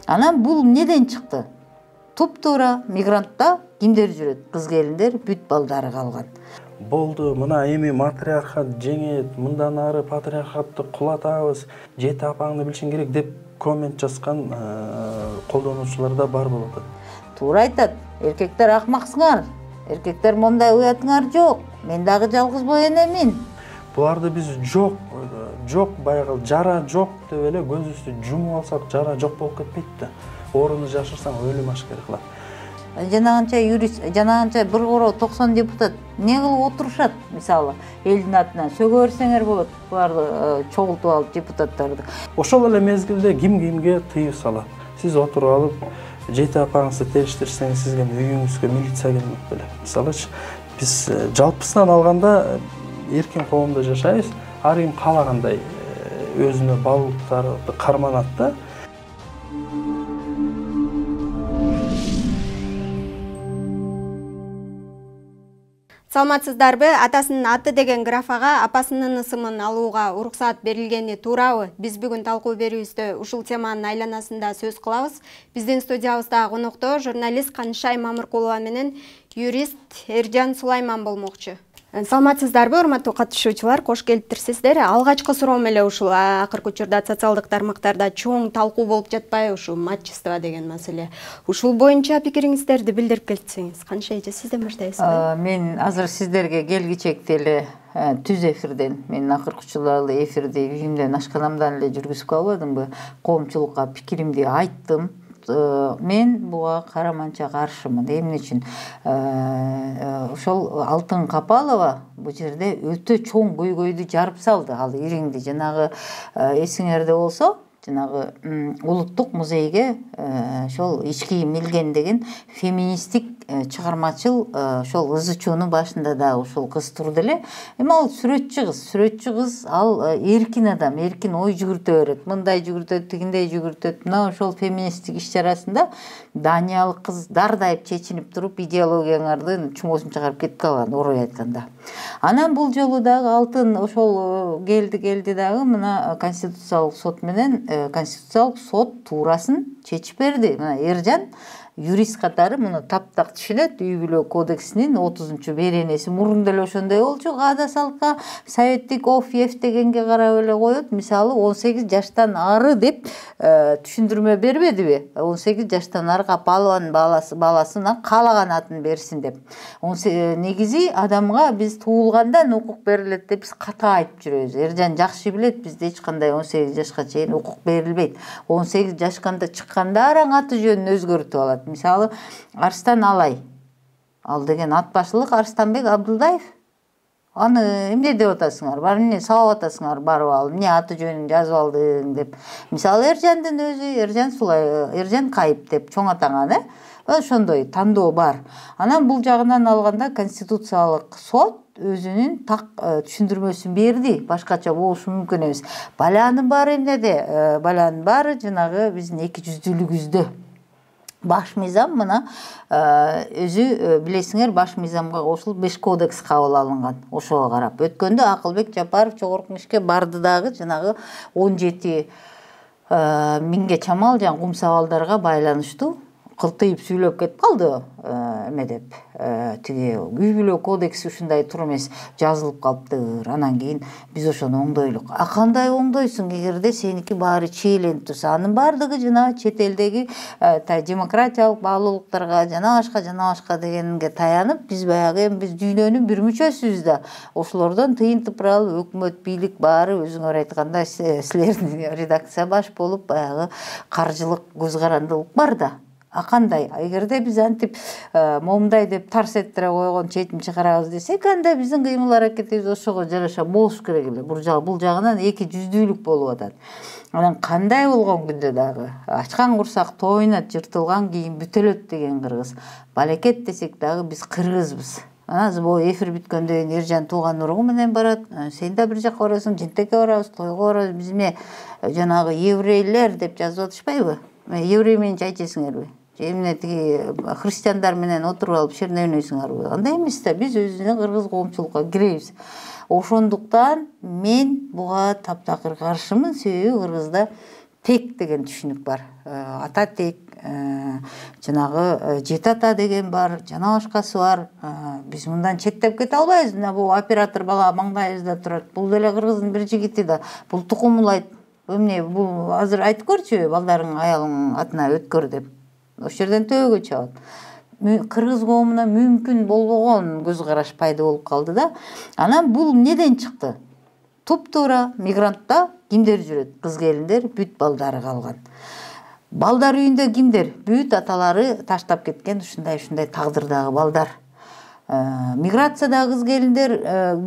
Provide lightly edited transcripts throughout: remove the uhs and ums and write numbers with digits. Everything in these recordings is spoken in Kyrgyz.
Анан бул неден чыкты? Туп-туура мигрантта кимдер жүрөт? Кыз келиндер, бүт балдары калган. Болду, мына эми матриархат жеңет, мындан ары патриархатты кулатабыз, жети апаңды билишиң керек деп коммент жазган колдонуучулар да бар болуп атат. Туура айтат. Эркектер акмаксыңар. Эркектер мондай уятыңар жок. Мен дагы жалгыз бой энемин. Буларды биз жок баягы жара жок деп эле көзүбүздү жумуп алсак жара жок болуп кетпейт да. Орунду жашырсаң өлүм ашкер кылат. Жанагынча юрист, жанагынча bir короо 90 депутат не кылып отурушат, мисалы, элдин атынан сөгө берсеңер болот, буларды чогултуп алып депутаттарды. Ошол эле мезгилде ким кимге тыюу салат. Сиз отуруп алып, жети апаңызды териштирсеңиз, сизге үйүңүзгө милиция келмек беле. Мисалычы, биз жалпысынан алганда эркин коомдо жашайбыз. Ар ким каалагандай өзүнө баалуулуктарды карманат да. Саламатсыздарбы? Атасынын аты деген графага апасынын ысымын алууга уруксаат берилгени туурабы? Биз бүгүн талкуу берүүбүздө ушул теманын айланасында сөз кылабыз. Биздин студиябызда конокто журналист Канышай Мамыркулова менен юрист Эржан Сулайман болмокчу. Саламатсыздарбы, урматтуу катышуучулар, кош келиптирсиздер. Алгачкы суроом эле ушул акыркы учурда социалдык тармактарда чоң талкуу болуп жатпайбы ушул мачество деген маселе. Ушул боюнча пикириңиздерди билдирип келсеңиз. Канышай эже, сизден баштайсызбы? Мен азыр сиздерге келгичекте эле түз эфирден, мен акыркы учурларда эфирди үйүмдөн ашканамдан эле жүргүзүп албадымбы? Коомчулукка пикиримди айттым. Мен буга караманча каршымын. Эмне үчүн? Ошол Алтын Капалова бу жерде өтө чоң көйгөйдү жарып салды. Ал ириңди жанагы эсиңерде болсо, жанагы улуттук музейге ошол ички милген деген феминисттик чыгармачыл ошол ызычууну башында да ушул кыз турду эле. Эми ал сүрөтчү кыз, ал эркин адам, эркин ой жүгүртө берет. Мындай жүгүртөт, тигиндей жүгүртөт. Мына ошол феминисттик иш-чарасында Даниялык кыз дардайып чечинип туруп идеологияңардын чумоосун чыгарып кетип калган, орой айтканда. Анан бул жолу дагы Алтын ошол келди дагы мына Конституциялык сот менен Конституциялык сот туурасын чечип берди. Мына Эржан юрист катары муну таптак түшүнөт. Үй бүлө кодексинин 30-чу беренеси мурунда эле ошондой болчу. Каада салка советтик ОФ дегенге карап эле коет. Мисалы 18 жаштан ары деп түшүндүрмө бербедиби? 18 жаштан арыга баланын баласына каалаган атын берсин деп. Негизи адамга биз туулгандан укук берилет деп биз ката айтып жүрөбүз. Эржан жакшы билет, бизде эч кандай 18 жашка чейин укук берилбейт. 18 жашканда чыкканда араң аты жөнүн өзгөртүп алат. Мисалы, Арстан Алай. Ал деген ат башылык Арстанбек Абдылдаев. Аны эмне деп атасыңар? Бар эмне сабап атасыңар? Барып алып, эмне аты жөнүн жазып алдың деп. Мисалы, Эржандын өзү Эржан Кайып деп чоң атаган, ошондой тандоо бар. Анан бул жагынан алганда Конституциялык сот өзүнүн так түшүндүрмөсүн берди. Башкача болушу мүмкүн эмес. Баланын баары эмнеде? Баланын баары жанагы биздин 200-дүүлүгүбүздө. Баш мыйзам мына өзү билесиңер, баш мыйзамга кошулуп 5 кодекс кабыл алынган. Ошого карап өткөндө Акылбек Жапаров жогорку кеңешке барды дагы жанагы 17 миңге чамал жан кум сабалдарга байланыштуу кылтыйып сүйлөп кетип калды. Эме деп тиги үй бүлө кодекси ушундай тур эмес, жазылып калыптыр. Анан кийин биз ошону оңдойлук. Кандай оңдойсуң эгерде сеники баары чийленип турса? Анын баардыгы жана чет элдеги демократиялык баалуулуктарга жана башка дегенге таянып, биз баягы биз дүйнөнүн бир мүчөсүбүз да. Ошолордон тыйын тыпырал өкмөт, бийлик баары өзүңөр айткандай силердин редакция баш болуп баягы каржылык көз карандылык бар да. Кандай? Эгерде биз антип момундай деп тарс эттире койгон четин чыгарабыз десек, анда биздин кыймыл аракетибиз ошого жараша болуш керек эле. Бул жагынан 200-дүүлүк болуп атат. Анан кандай болгон күндө дагы ачкан курсак тоюнат, жыртылган кийин бүтөлөт деген кыргыз. Балекет десек дагы биз кыргызбыз. Анан бул эфир бүткөндөн кийин Эржан тууган уругу менен барат. Сен да бир жакка барасың, жинтекке барабыз, тойго барабыз. Биз жанагы еврейлер деп жазып атышпайбы? Еврей менен чай ичесиңерби? Эмне тиги христиандар менен отуруп алып шерне ойнойсуңарбы? Андай эмес да, биз өзүбүздүн кыргыз коомчулукка киребиз. Ошондуктан мен буга таптакыр каршымын. Себеби кыргызда тек деген түшүнүк бар. Ата тек, жанагы жети ата деген бар, жана башкасы бар. Биз мындан четтеп кете албайбыз. Мына бул оператор бала маңдайыбызда турат. Бул деле кыргыздын бир жигити да. Бул тукумулайт. Эмне бул азыр айтып көрчү, балдарың аялың атына өткөр деп. Ошол жерден төбөгө чыгат. Кыргыз коомуна мүмкүн болбогон көз караш пайда болуп калды да. Анан бул неден чыкты? Туп-туура мигрантта кимдер жүрөт? Кыз келиндер, бүт балдары калган. Балдар үйүндө кимдер? Бүт аталары таштап кеткен ушундай тагдырдагы балдар. Миграцияда кыз келиндер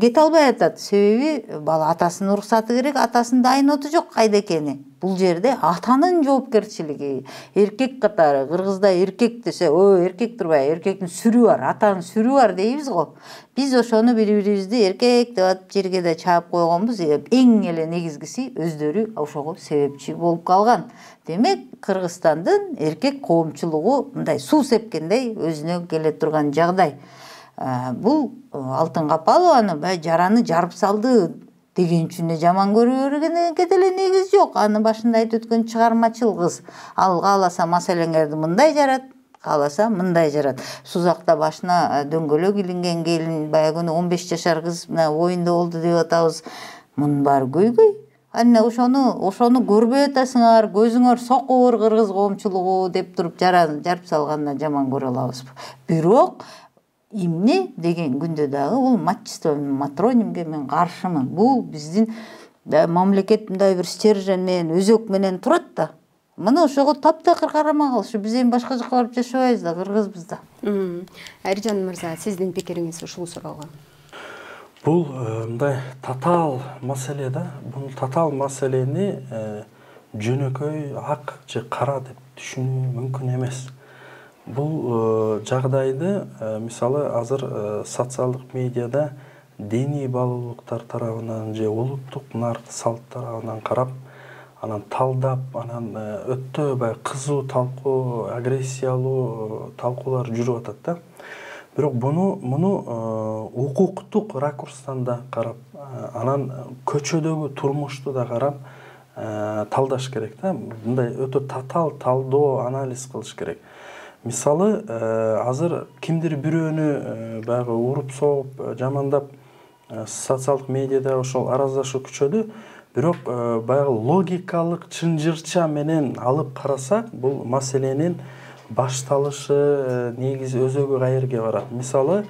кете албай атат. Себеби бала атасынын уруксаты керек, атасынын дайын оту жок кайда экени. Бул жерде атанын жоопкерчилиги, эркек катары. Кыргызда эркек десе, эркек турбай, эркектин сүрү бар, атанын сүрү бар дейбиз го. Биз ошону бири-бирибизди эркек деп атып жерге да чаап койгонбуз. Эң эле негизгиси өздөрү ошого себепчи болуп калган. Демек, Кыргызстандын эркек коомчулугу мындай суу сепкендей өзүнө келе турган жагдай. Бул Алтын Капалованы жараны жарып салды деген үчүн жаман көрүнгенге деле негиз жок. Анын башында айтып өткөн чыгармачыл кыз. Ал кааласа маселеңерди мындай жарат, кааласа мындай жарат. Сузакта башына дөңгөлөк илинген келин, баягы 15 жашар кыз мына оюнда болду деп атабыз. Мунун баары көйгөй. Анна ошону көрбөй атасыңар, көзүңөр сокур кыргыз коомчулугу деп туруп жарып салганына жаман көрө алабызбы? Бирок эмне деген күндө дагы бул мачество матронимге мен каршымын. Бул биздин мамлекет мындай бир стержень менен, өзөк менен турат да. Мына ошого таптакыр карамагыл. Ушу биз эми башка жакка барып жашабайбыз да, кыргызбыз да. Айржан мырза, сиздин пикириңиз ушул суроого? Бул мындай татаал маселе да. Бул татаал маселени жөнөкөй ак же кара деп түшүнүү мүмкүн эмес. Бул жагдайды мисалы азыр социалдык медиада диний баалуулуктар тарабынан же улуттук нарк салт тарабынан карап, анан талдап, анан өтө кызуу талкуу, агрессиялуу талкуулар жүрүп атат да. Бирок муну укуктук ракурстан да карап, анан көчөдөгү турмушту да карап талдаш керек да. Мындай өтө татаал талдоо, анализ кылыш керек. Мисалы, азыр кимдир бирөөнү баягы уруп согуп, жамандап социалдык медиада ошол араздашуу күчөдү. Бирок баягы логикалык чынжырча менен алып карасак, бул маселенин башталышы негизи өзөгү каерге барат. Мисалы,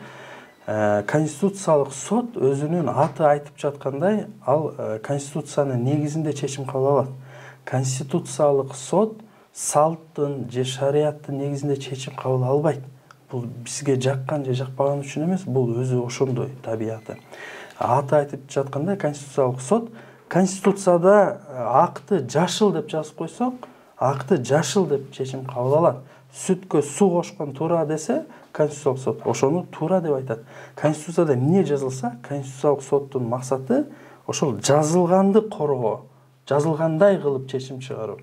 Конституциялык сот өзүнүн аты айтып жаткандай, ал Конституциянын негизинде чечим кабыл алат. Конституциялык сот салттын же шарияттын негизинде чечим кабыл албайт. Бул бизге жаккан же жакпаган үчүн эмес, бул өзү ошондой табияты. Аты айтып жатканда Конституциялык сот, Конституцияда акты жашыл деп жазып койсок, акты жашыл деп чечим кабыл алат. Сүткө суу кошкон туура десе, Конституциялык сот ошону туура деп айтат. Конституцияда эмне жазылса, Конституциялык соттун максаты ошол жазылганды коргоо, жазылгандай кылып чечим чыгаруу.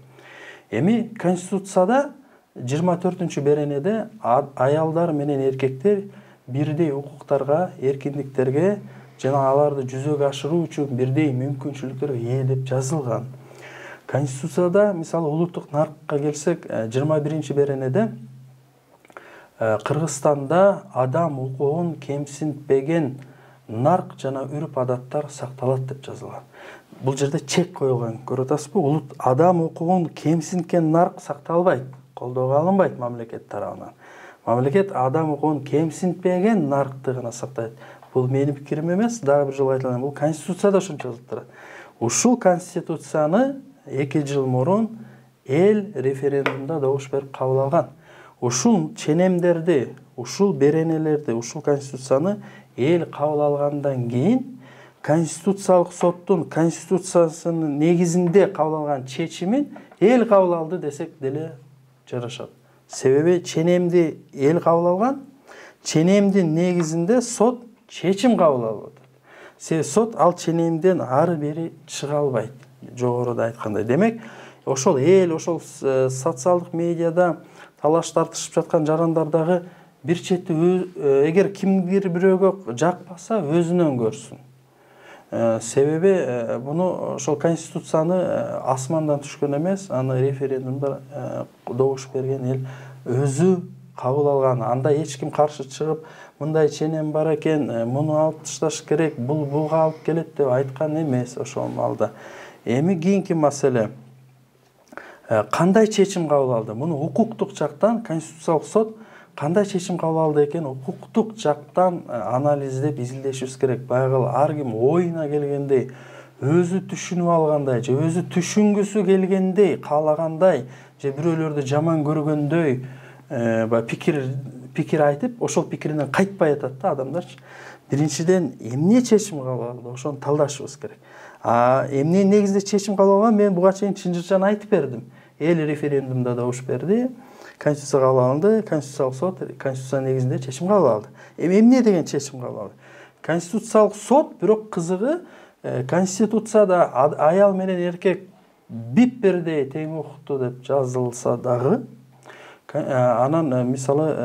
Эми Конституцияда 24-беренеде аялдар менен эркектер бирдей укуктарга, эркиндиктерге жана аларды жүзөгө ашыруу үчүн бирдей мүмкүнчүлүктөргө ээ деп жазылган. Конституцияда, мисалы, улуттук наркка келсек, 21-беренеде Кыргызстанда адам укугун кемсинтпеген нарк жана үрп адаттар сакталат деп жазылган. Бул жерде чек коюлган, көрүп атасызбы? Адам укугун кемсинткен нарк сакталбайт, колдоого алынбайт мамлекет тарабынан. Мамлекет адам укугун кемсинтпеген наркты гана сактайт. Бул менин пикирим эмес, дагы бир жолу айтылам. Бул Конституцияда ошончо жазылып турат. Ушул Конституцияны 2 жыл мурун эл референдумда добуш берип кабыл алган. Ушул ченемдерди, ушул беренелерди, ушул Конституцияны эл кабыл алгандан кийин Конституциялык соттун Конституциясынын негизинде кабыл алган чечимин эл кабыл алды десек деле жарашат. Себеби ченемди эл кабыл алган, ченемдин негизинде сот чечим кабыл алып атат. Себеби сот ал ченемден ары бери чыга албайт, жогоруда айткандай. Демек, ошол эл, ошол социалдык медиада талаш тартышып жаткан жарандардагы бир чети эгер кимдир бирөөгө жакпаса өзүнөн көрсүн. Себеби буну ошол конституцияны асмандан түшкөн эмес, аны референдумда добуш берген эл өзү кабыл алган. Анда эч ким каршы чыгып, мындай ченем бар экен, муну алып ташташ керек, бул буга алып келет деп айткан эмес ошол маалда. Эми кийинки маселе кандай чечим кабыл алды? Муну укуктук жактан Конституциялык сот кандай чечим кабыл алды экен, укуктук жактан анализдеп изилдешибиз керек. Байгыл ар ким оюна келгендей, өзү түшүнүп алгандай, же өзү түшүнгүсү келгендей, каалагандай, же бирөөлөрдү жаман көргөндөй пикир айтып, ошол пикиринен кайтпай атат да адамдарчы. Биринчиден эмне чечим кабыл алды, ошону талдашыбыз керек. Эмне негизде чечим кабыл алган, мен буга чейин чынжырчан айтып бердим. Эл референдумда добуш берди, Конституция кабыл алынды, Конституциялык сот Конституция негизинде чечим кабыл алды. Эмне деген чечим кабыл алды? Конституциялык сот бирок кызыгы Конституцияда аял менен эркек бирдей тең укуктуу деп жазылса дагы, анан мисалы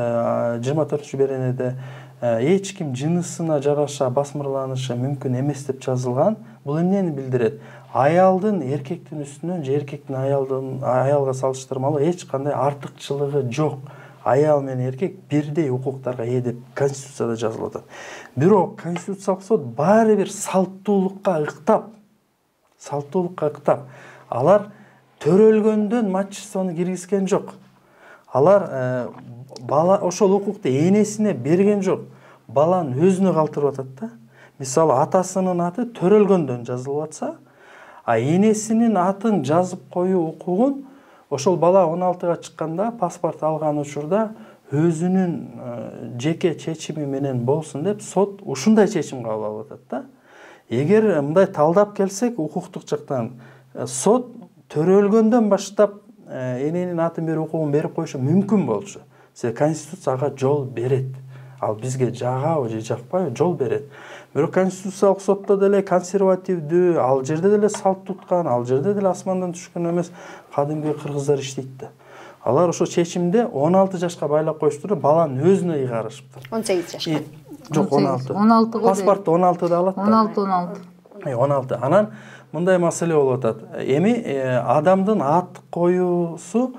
24-беренеде эч ким жынысына жараша басмырланышы мүмкүн эмес деп жазылган. Бул эмнени билдирет? Аялдын эркектин үстүнөн же эркектин аялга салыштырмалуу эч кандай артыкчылыгы жок. Аял менен эркек бирдей укуктарга ээ деп Конституцияда жазылып атат. Бирок Конституциялык сот баары бир салттуулукка ыктап, алар төрөлгөндөн мачествону киргизген жок. Алар бала ошол укукту энесине берген жок. Баланын өзүнө калтырып атат да. Мисалы атасынын аты төрөлгөндөн жазылып атса, энесинин атын жазып коюу укугун ошол бала 16-га чыкканда, паспорт алган учурда өзүнүн жеке чечими менен болсун деп сот ушундай чечим кабыл алып атат да. Эгер мындай талдап келсек, укуктук жактан сот төрөлгөндөн баштап эненин атын берүү укугун берип коюшу мүмкүн болчу. Конституция ага жол берет. Ал бизге жагабы же жакпайбы, жол берет. Бирок Конституциялык сотто деле консервативдүү, ал жерде деле салт туткан, ал жерде деле асмандан түшкөн эмес кадимки кыргыздар иштейт да. Алар ошо чечимде 16 жашка байлап коюштуруп, баланын өзүнө ыйгарышыптыр. 18 жашка. Жок, 16. Паспортто 16да алат да. 16. Анан мындай маселе болуп атат. Эми адамдын ат коюусу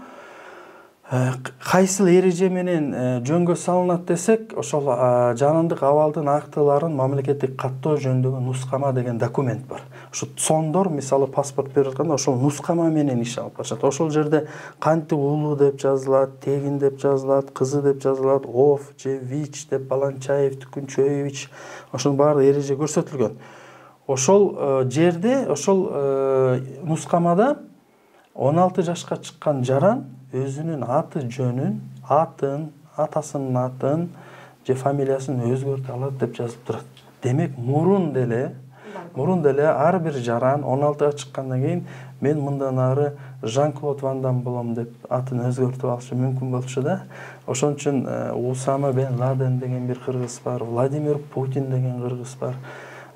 кайсыл эреже менен жөнгө салынат десек, ошол жанындык абалдын актыларын мамлекеттик каттоо жөнүндөгү нускама деген документ бар. Ошо сондор мисалы паспорт берип атканда ошол нускама менен иш алып барышат. Ошол жерде кантип улуу деп жазылат, тегин деп жазылат, кызы деп жазылат, ов же вич деп, Баланчаев, Түкүнчөевич, ошонун баары эреже көрсөтүлгөн. Ошол жерде, ошол нускамада 16 жашка чыккан жаран өзүнүн аты жөнүн, атасынын атын же фамилиясын өзгөртө алат деп жазып турат. Демек, мурун деле ар бир жаран 16-га чыккандан кийин мен мындан ары Жан-Клод Ван Дам болом деп атын өзгөртүп алышы мүмкүн болчу да. Ошон үчүн Усама бен Ладен деген бир кыргыз бар, Владимир Путин деген кыргыз бар.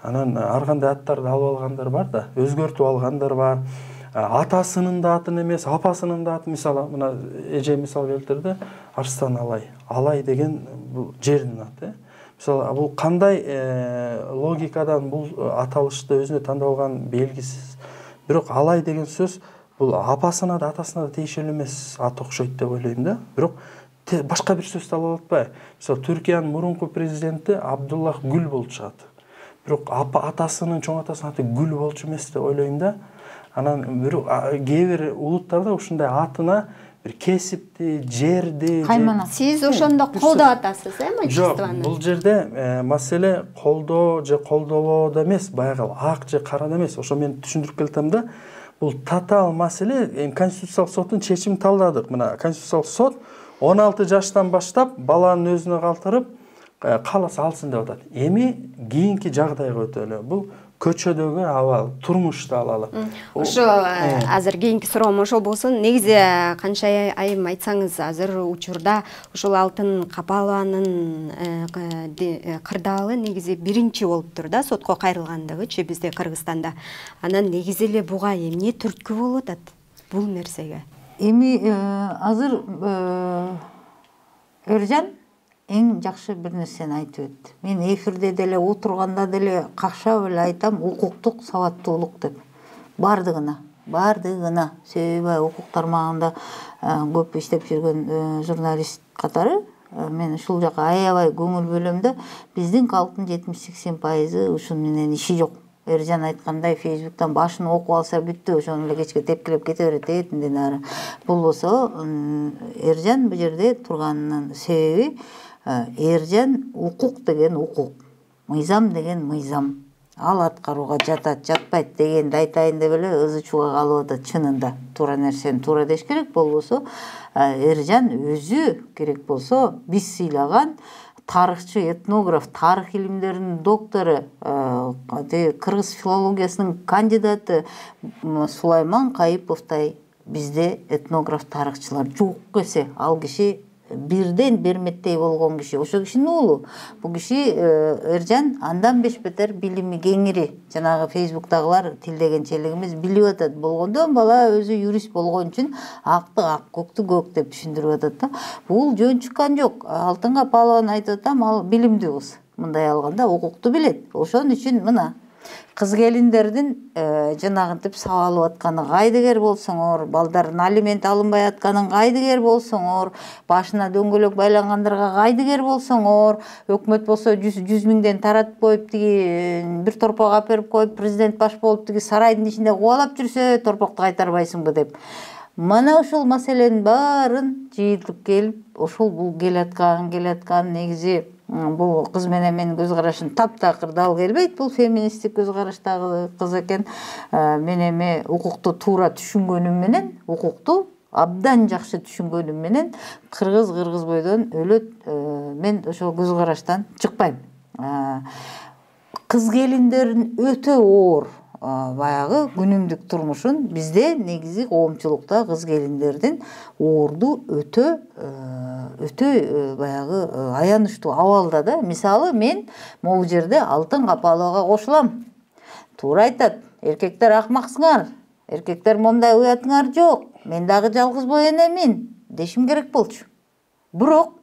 Анан ар кандай аттарды алып алгандар бар да, өзгөртүп алгандар бар. Атасынын да атын эмес, апасынын да атын, мисалы, мына эже мисал келтирди, Арстан Алай. Алай деген бул жердин аты. Мисалы, бул кандай логикадан бул аталышты өзүнө тандалган белгисиз. Бирок Алай деген сөз бул апасына да атасына да тийишелүү эмес ат окшойт деп ойлойм да. Бирок башка бир сөздү алып атпайбы? Мисалы, Түркиянын мурунку президенти Абдуллах Гүл болчу аты. Бирок атасынын, чоң атасынын аты Гүл болчу эмес деп ойлойм да. Анан кээ бир улуттарда ушундай атына бир кесипти, жерди, сиз ошондо колдоп атасыз, мачествону? Жок, бул жерде маселе колдоо же колдобоодо эмес, баягы ак же карада эмес. Ошо мен түшүндүрүп келтем да. Бул татаал маселе. Конституциялык соттун чечимин талдадык. Мына Конституциялык сот 16 жаштан баштап баланын өзүнө калтырып, кааласа алсын деп атат. Эми кийинки жагдайга өтөлү. Бул көчөдөгү абал, турмушта алалы. Ошо азыр кийинки суроом ошол болсун. Негизи канча айым айтсаңыз, азыр учурда ошол Алтын Капалованын кырдаалы негизи биринчи болуптур да, сотко кайрылгандыгычы бизде Кыргызстанда. Анан негизи эле буга эмне түрткү болуп атат бул нерсеге? Эми азыр Эржан эң жакшы бир нерсени айтып өттү. Мен эфирде деле отурганда деле какшап эле айтам, укуктук сабаттуулук деп. Бардыгына себеби укук тармагында көп иштеп жүргөн журналист катары мен ушул жака аябай көңүл бөлөм да, биздин калктын 70-80% ушун менен иши жок. Эржан айткандай, Фейсбуктан башын окуп алса бүттү, ошону эле кечке тепкилеп кете берет этинден ары. Болбосо Эржан бул жерде турганынын себеби, Эржан укук деген укук, мыйзам деген мыйзам. Ал аткарууга жатат, жатпайт дегенди айтайын деп эле ызы-чууга калып атат. Чынында туура нерсени туура деш керек. Болбосо Эржан өзү керек болсо биз сыйлаган тарыхчы, этнограф, тарых илимдеринин доктору, кыргыз филологиясынын кандидаты Сулайман Кайыповтой бизде этнограф, тарыхчылар жок эсе. Ал киши бирден берметтей болгон киши. Ошо кишинин уулу. Бул киши Эржан андан беш-бетер билими кеңири. Жанагы Фейсбуктагылар тилдегенчелигimiz билип атат. Болгондон бала өзү юрист болгон үчүн акты ак, көктү көк деп түшүндүрүп атат да. Бул жөн чыккан жок. Алтынга палуан айтып атам, ал билимдүү кыз. Мындай алганда укукту билет. Ошон үчүн мына кыз келиндердин жанагынтип сабалып атканы кайдыгер болсоңор, балдардын алимент алынбай атканын кайдыгер болсоңор, башына дөңгөлөк байлангандарга кайдыгер болсоңор, өкмөт болсо 100 миңден таратып коюп, тиги бир торпок алып берип коюп, президент баш болуп тиги сарайдын ичинде кубалап жүрсө, торпокту кайтарбайсыңбы деп. Мына ушул маселенин баарын жыйылтып келип, ошол бул келаткан негизи бул кыз менен менин көз карашым таптакыр дал келбейт. Бул феминисттик көз караштагы кыз экен. Мен эми укукту туура түшүнгөнүм менен, укукту абдан жакшы түшүнгөнүм менен кыргыз бойдон өлөт. Мен ошол көз караштан чыкпайм. Кыз келиндердин өтө оор баягы күнүмдүк турмушун бизде негизи коомчулукта кыз келиндердин оорду өтө баягы аянычтуу абалда да. Мисалы мен могу жерде Алтын Капаловага кошулам. Туура айтат. Эркектер акмаксыңар. Эркектер момундай уятыңар жок. Мен дагы жалгыз бой энемин дешим керек болчу. Бирок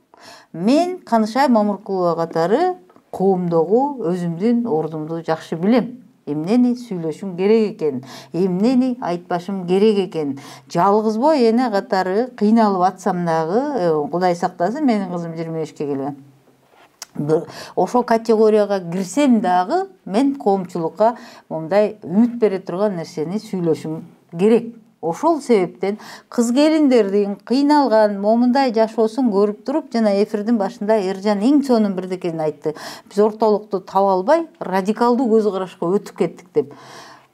мен Канышай Мамыркулова катары коомдогу өзүмдүн ордумду жакшы билем. Эмнени сүйлөшүм керек экен, эмнени айтпашым керек экен. Жалгыз бой эне катары кыйналып атсам дагы, Кудай сактасын, менин кызым 23-ке келген. Ошол категорияга кирсем дагы мен коомчулукка момундай үмүт бере турган нерсени сүйлөшүм керек. Ошол себептен кыз келиндердин кыйналган момундай жашоосун көрүп туруп, жана эфирдин башында Эржан эң сонун бирдекени айтты. Биз ортолукту таба албай, радикалдуу көз карашка өтүп кеттик деп.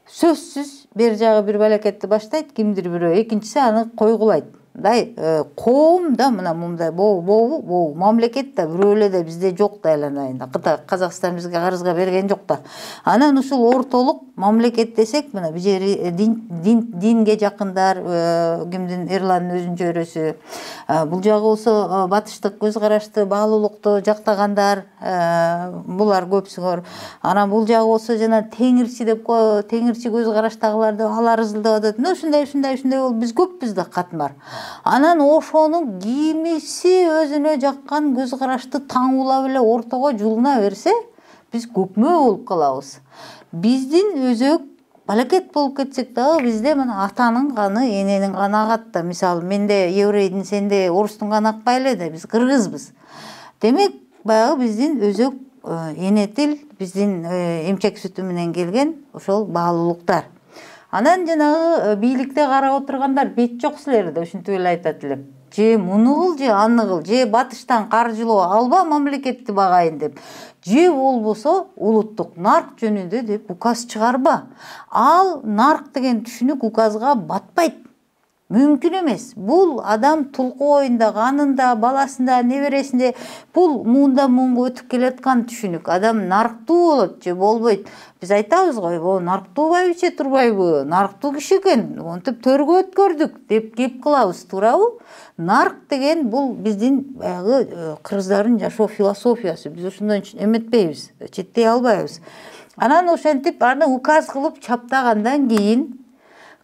Сөзсүз бер жагы бир балакетти баштайт, кимдир бирөө, экинчиси аны койгулайт. Коом да мына мындай боо мамлекет да бирөө эле да бизде жок да айланайын. Казакстан бизге карызга берген жок да. Анан ушул ортолук мамлекет десек, мына бул жери динге жакындар, кимдин Эрландын өзүнчө өрөсү. Бул жагы болсо батыштык көз карашты, баалуулукту жактагандар, булар көпсүңөр. Анан бул жагы болсо жана теңирчи деп теңирчи көз караштагыларды алар ызылдап атат. Ушундай болуп биз көппүз да катмар. Анан ошонун кимиси өзүнө жаккан көз карашты таңуулап эле ортого жулуна берсе, биз көпмө болуп калабыз. Биздин өзөк балакет болуп кетсек дагы бизде мына атанын каны, эненин каны агат да. Мисалы, менде еврейдин, сенде орустун каны акпай эле да, биз кыргызбыз. Демек, баягы биздин өзөк эне тил, биздин эмчек сүтү менен келген ошол баалуулуктар. Анан жанагы бийликте карап отургандар бет жок силерде, ушинтип эле айтат эле. Же муну кыл, же аны кыл, же батыштан каржылоо алба мамлекетти багайын деп. Же болбосо улуттук нарк жөнүндө деп указ чыгарба. Ал нарк деген түшүнүк указга батпайт. Мүмкүн эмес. Бул адам тулку оюнда, канында, баласында, небересинде бул муунга өтүп келаткан түшүнүк. Адам нарктуу болот же болбойт. Биз айтабыз го, бул нарктуу байбиче турбайбы? Нарктуу киши экен, онтип төргө өткөрдүк деп кеп кылабыз, туурабы? Нарк деген бул биздин баягы кыргыздардын жашоо философиясы. Биз ошондон эметпейбиз, четтей албайбыз. Анан ошентип аны указ кылып чаптагандан кийин,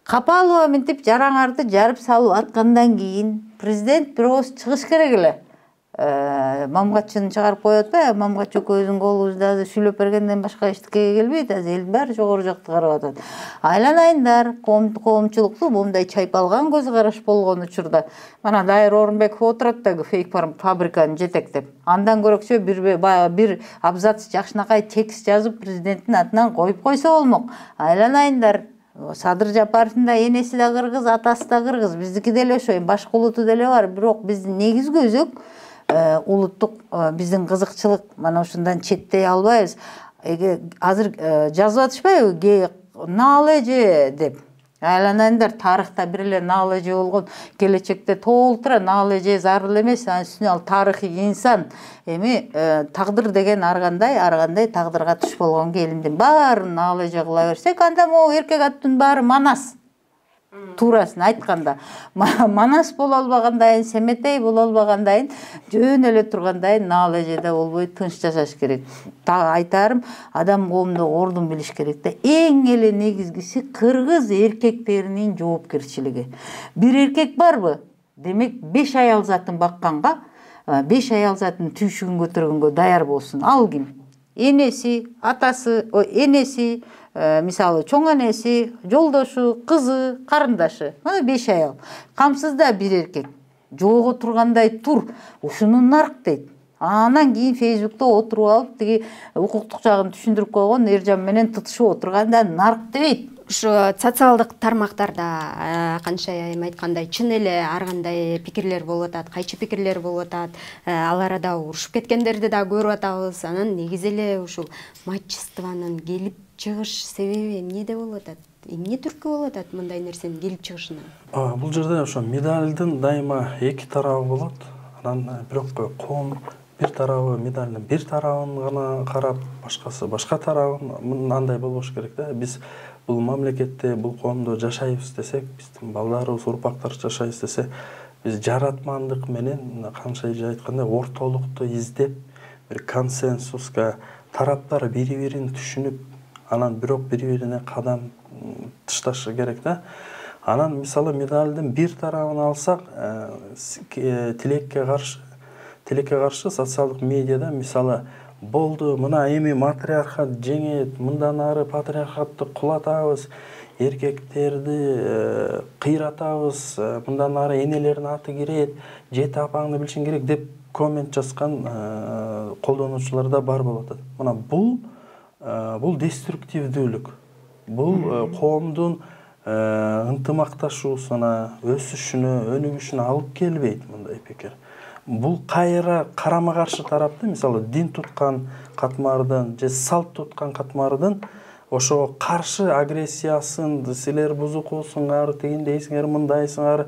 Капалова мынтип жараңарды жарып салып аткандан кийин президент бир ооз чыгыш керек эле. Мамгатчыны чыгарып коюп атпайбы? Мамгатчы экөөбүздүн колубузда азыр сүйлөп бергенден башка эчтекеге келбейт. Азыр элдин баары жогору жакты карап атат. Айланайындар, коомчулукту мындай чайпалган көз караш болгон учурда мана Дайыр Орунбеков отурат да фейк фабриканы жетектеп. Андан көрөкчө бир абзац жакшынакай текст жазып президенттин атынан коюп койсо болмок. Айланайындар. Садыр Жапаровдун да энеси да кыргыз, атасы да кыргыз, биздики деле ошо, башка улуту деле бар. Бирок биздин негизги өзөк улуттук биздин кызыкчылык мана ушундан четтей албайбыз. Азыр жазып атышпайбы наал эже деп. Айланайындар, тарыхта бир эле наал эже болгон, келечекте толтура наал эже зарыл эмес, анын үстүнө ал тарыхый инсан. Эми тагдыр деген ар кандай тагдырга туш болгон келиндин баарын наал эже кыла берсек, анда могу эркек аттын баары манас. Турасын айтканда, манас боло албагандайын, Семетей боло албагандайын, жөн эле тургандайын наал эжеде болбой тынч жашаш керек. Айтарым, адам коомдо ордун билиш керек да. Эң эле негизгиси кыргыз эркектеринин жоопкерчилиги. Бир эркек барбы? Демек 5 аял затын бакканга, 5 аял затын түйшүгүн көтөргөнгө даяр болсун. Ал ким? Энеси, атасы, энеси, мисалы чоң энеси, жолдошу, кызы, карындашы. Мына 5 аял. Камсызда бир эркек. Жогу тургандай тур. Ушуну нарк дейт. Анан кийин Фейсбукта отуруп алып, тиги укуктук жагын түшүндүрүп койгон Эржан менен тытышып отурганда нарк дебейт. Ушу социалдык тармактарда канча эми айткандай чын эле ар кандай пикирлер болуп атат, кайчы пикирлер болуп атат. Ал арада урушуп кеткендерди да көрүп атабыз. Анан негизи эле ушул мачествонун келип чыгыш себеби эмнеде болуп атат? Эмне түрткү болуп атат мындай нерсенин келип чыгышына? Бул жерде ошо медалдын дайыма эки тарабы болот. Анан бирок коом бир тарабы медалдын бир тарабын гана карап, башкасы башка тарабын андай болбош керек да. Биз бул мамлекетте, бул коомдо жашайбыз десек, биздин балдарыбыз, урпактар жашайбыз десе, биз жаратмандык менен канча эже айткандай ортолукту издеп, бир консенсуска тараптар бири-бирин түшүнүп, анан бирок бири-бирине кадам тышташы керек да. Анан мисалы медалдын бир тарабын алсак, тилекке каршы социалдык медиада мисалы болду, мына эми матриархат жеңет, мындан ары патриархатты кулатабыз, эркектерди кыйратабыз, мындан ары энелердин аты кирет, жети апаңды билишиң керек деп коммент жазган колдонуучулар да бар болуп атат. Мына бул деструктивдүүлүк. Бул коомдун ынтымакташуусуна, өсүшүнө, өнүгүшүнө алып келбейт мындай пикир. Бул кайра карама-каршы тарапты, мисалы дин туткан катмардын же салт туткан катмардын ошого каршы агрессиясын, силер бузукуусуңар, тигиндейсиңер, мындайсыңар,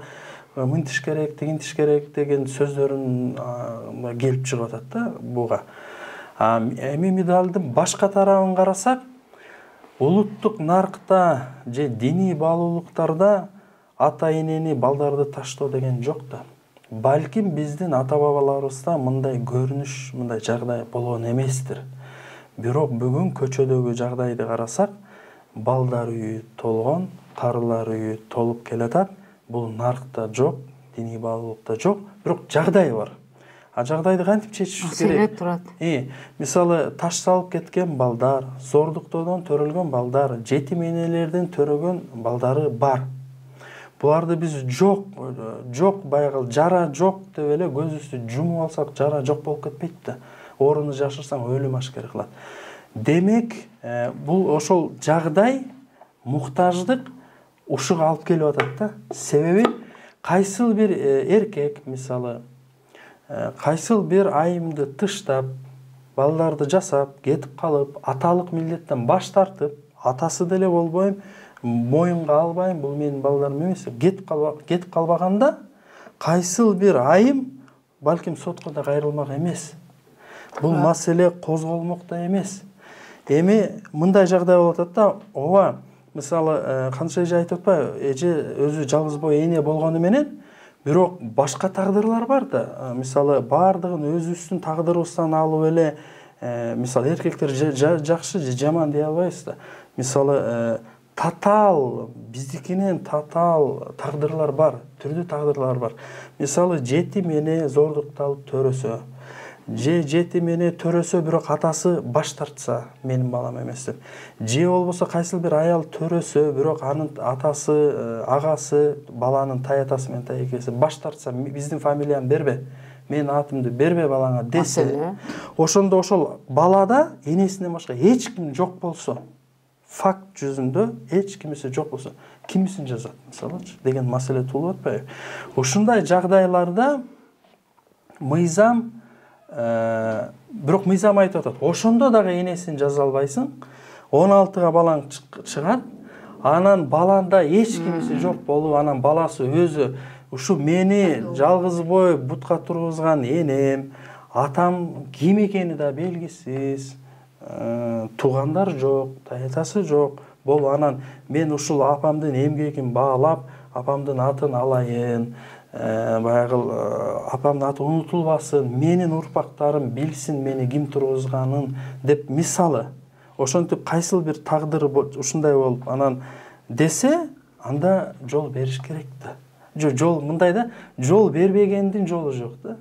мынтиш керек, тигинтиш керек деген сөздөрүн келип чыгып атат да буга. Эми медалдын башка тарабын карасак, улуттук наркта же диний баалуулуктарда ата-энени, балдарды таштоо деген жок да. Балким биздин ата-бабаларыбызда мындай көрүнүш, мындай жагдай болгон эместир. Бирок бүгүн көчөдөгү жагдайды карасак, балдар үйү толгон, карылар үйү толуп келатат. Бул наркта жок, диний баалуулукта жок, бирок жагдай бар. Жагдайды кантип чечишибиз керек? Турат. Мисалы таш салып кеткен балдар, зордуктоодон төрөлгөн балдар, жетим энелердин төрөгөн балдары бар. Буларды биз жок баягы жара жок деп эле көзүбүздү жумуп алсак, жара жок болуп кетпейт да. Орунду жашырсаң өлүм ашкер кылат. Демек, бул ошол жагдай, муктаждык ушуга алып келип атат да. Себеби кайсыл бир эркек, мисалы, кайсыл бир айымды тыштап, балдарды жасап, кетип калып, аталык милдеттен баш тартып, атасы деле болбойм, моюнга албайм, бул менин балдарым эмес, кетип калбаганда, кайсыл бир айым балким сотко да кайрылмак эмес. Бул маселе козголмок да эмес. Эми мындай жагдай болуп атат да, ооба, мисалы канча эже айтып атпайбы, эже өзү жалгыз бой эне болгону менен, бирок башка тагдырлар бар да. Мисалы баардыгын өзүбүздүн тагдырыбыздан алып эле, мисалы эркектер жакшы же жаман дей албайбыз да. Мисалы татаал биздикинен татаал тагдырлар бар, түрдүү тагдырлар бар. Мисалы жетим эне зордукталып төрөсө, же жетим эне төрөсө бирок атасы баш тартса, менин балам эмес деп. Же болбосо кайсыл бир аял төрөсө, бирок анын атасы, агасы, баланын таятасы менен таекеси баш тартса, биздин фамилияны бербе, менин атымды бербе балаңа десе, ошондо ошол балада энесинен башка эч ким жок болсо, факт жүзүндө эч кимиси жок болсо, кимисин жазат, мисалычы, деген маселе туулуп атпайбы? Ушундай жагдайларда мыйзам, бирок мыйзам айтып атат, ошондо дагы энесин жаза албайсың, 16-га балаң чыгат, анан баланда эч кимиси жок болуп, анан баласы өзү ушу мени жалгыз бой бутка тургузган энем, атам ким экени да белгисиз, туугандар жок, таятасы жок. Бул анан мен ушул апамдын эмгегин баалап, апамдын атын алайын, баягы апамдын аты унутулбасын, менин урпактарым билсин мени ким тургузганын деп мисалы. Ошентип кайсыл бир тагдыры ушундай болуп анан десе, анда жол бериш керек да. Жол мындай да, жол бербегендин жолу жок да.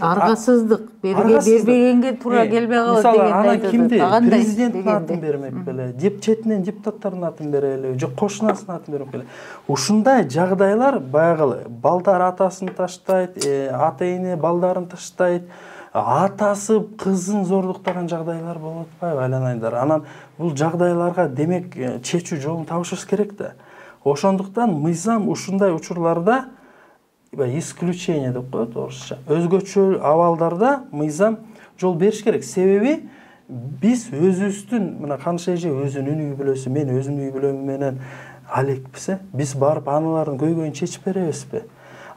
Аргасыздык, бербегенге туура келбей калат деген. Мисалы, анан кимди? Президенттин атын бермек беле, четинен депутаттардын атын берели, же кошунасынын атын бермек беле. Ушундай жагдайлар баягы балдар атасын таштайт, ата эне балдарын таштайт, атасы кызын зордуктаган жагдайлар болуп атпайбы айланайдар. Анан бул жагдайларга демек чечүү жолун табышыбыз керек да. Ошондуктан мыйзам ушундай учурларда исключение деп коет орусча. Өзгөчө абалдарда мыйзам жол бериш керек. Себеби биз өзүбүздүн мына канча эже өзүнүн үй бүлөсү, мен өзүмдүн үй бүлөм менен алекпиз, биз барып аналардын көйгөйүн чечип беребизби?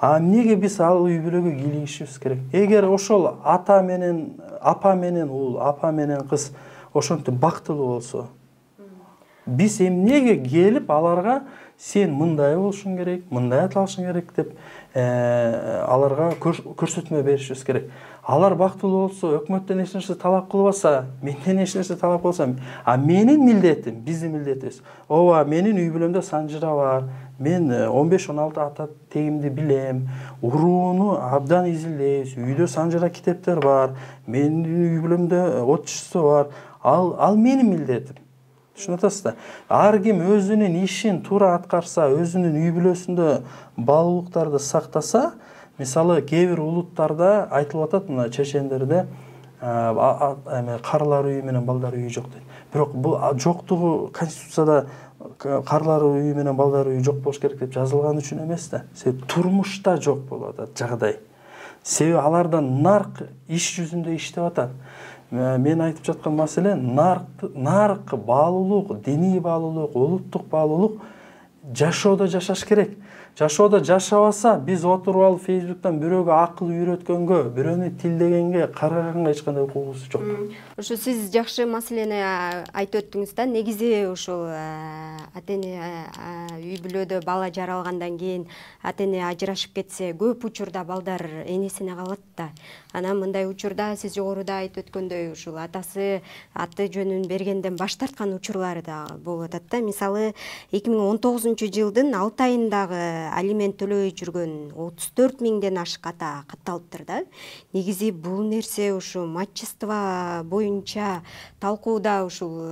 Эмнеге биз ал үй бүлөгө кийлигишибиз керек? Эгер ошол ата менен, апа менен уул, апа менен кыз ошентип бактылуу болсо, биз эмнеге келип аларга сен мындай болушуң керек, мындай аталышың керек деп аларга көрсөтмө беришибиз керек. Алар бактылуу болсо, өкмөттөн эч нерсе талап кылбаса, менден эч нерсе талап кылса, менин милдетим, биздин милдетибиз. Ооба, менин үй бүлөмдө санжыра бар. Мен 15-16 ата тегимди билем. Урууну абдан изилдейбиз. Үйдө санжыра китептер бар. Менин үй бүлөмдө отчество бар. Ал менин милдетим. Түшүнүп атасыз да. Ар ким өзүнүн ишин туура аткарса, өзүнүн үй бүлөсүндө баалуулуктарды сактаса, мисалы кээ бир улуттарда айтылып атат, мына чечендерде карылар үйү менен балдар үйү жок дейт. Бирок бул жоктугу конституцияда карылар үйү менен балдар үйү жок болуш керек деп жазылган үчүн эмес да. Себеби турмушта жок болуп атат жагдай. Себеби аларда нарк иш жүзүндө иштеп атат. Мен айтып жаткан маселе нарк баалуулук, диний баалуулук, улуттук баалуулук жашоодо жашаш керек. Жашоодо жашабаса, биз отуруп алып Facebook'тан бирөөгө акыл үйрөткөнгө, бирөөнү тилдегенге, караганга эч кандай укугубуз жок. Ушу сиз жакшы маселени айтып өттүңүз да. Негизи ушул ата-эне үй бүлөдө бала жаралгандан кийин ата-эне ажырашып кетсе, көп учурда балдар энесине калат да. Анан мындай учурда сиз жогоруда айтып өткөндөй ушул атасы аты жөнүн бергенден баш тарткан учурлары да болуп атат да. Мисалы 2019-жылдын 6 айындагы алимент төлөбөй жүргөн 34 миңден ашык ата катталыптыр да. Негизи бул нерсе ушу матчество боюнча талкууда ушул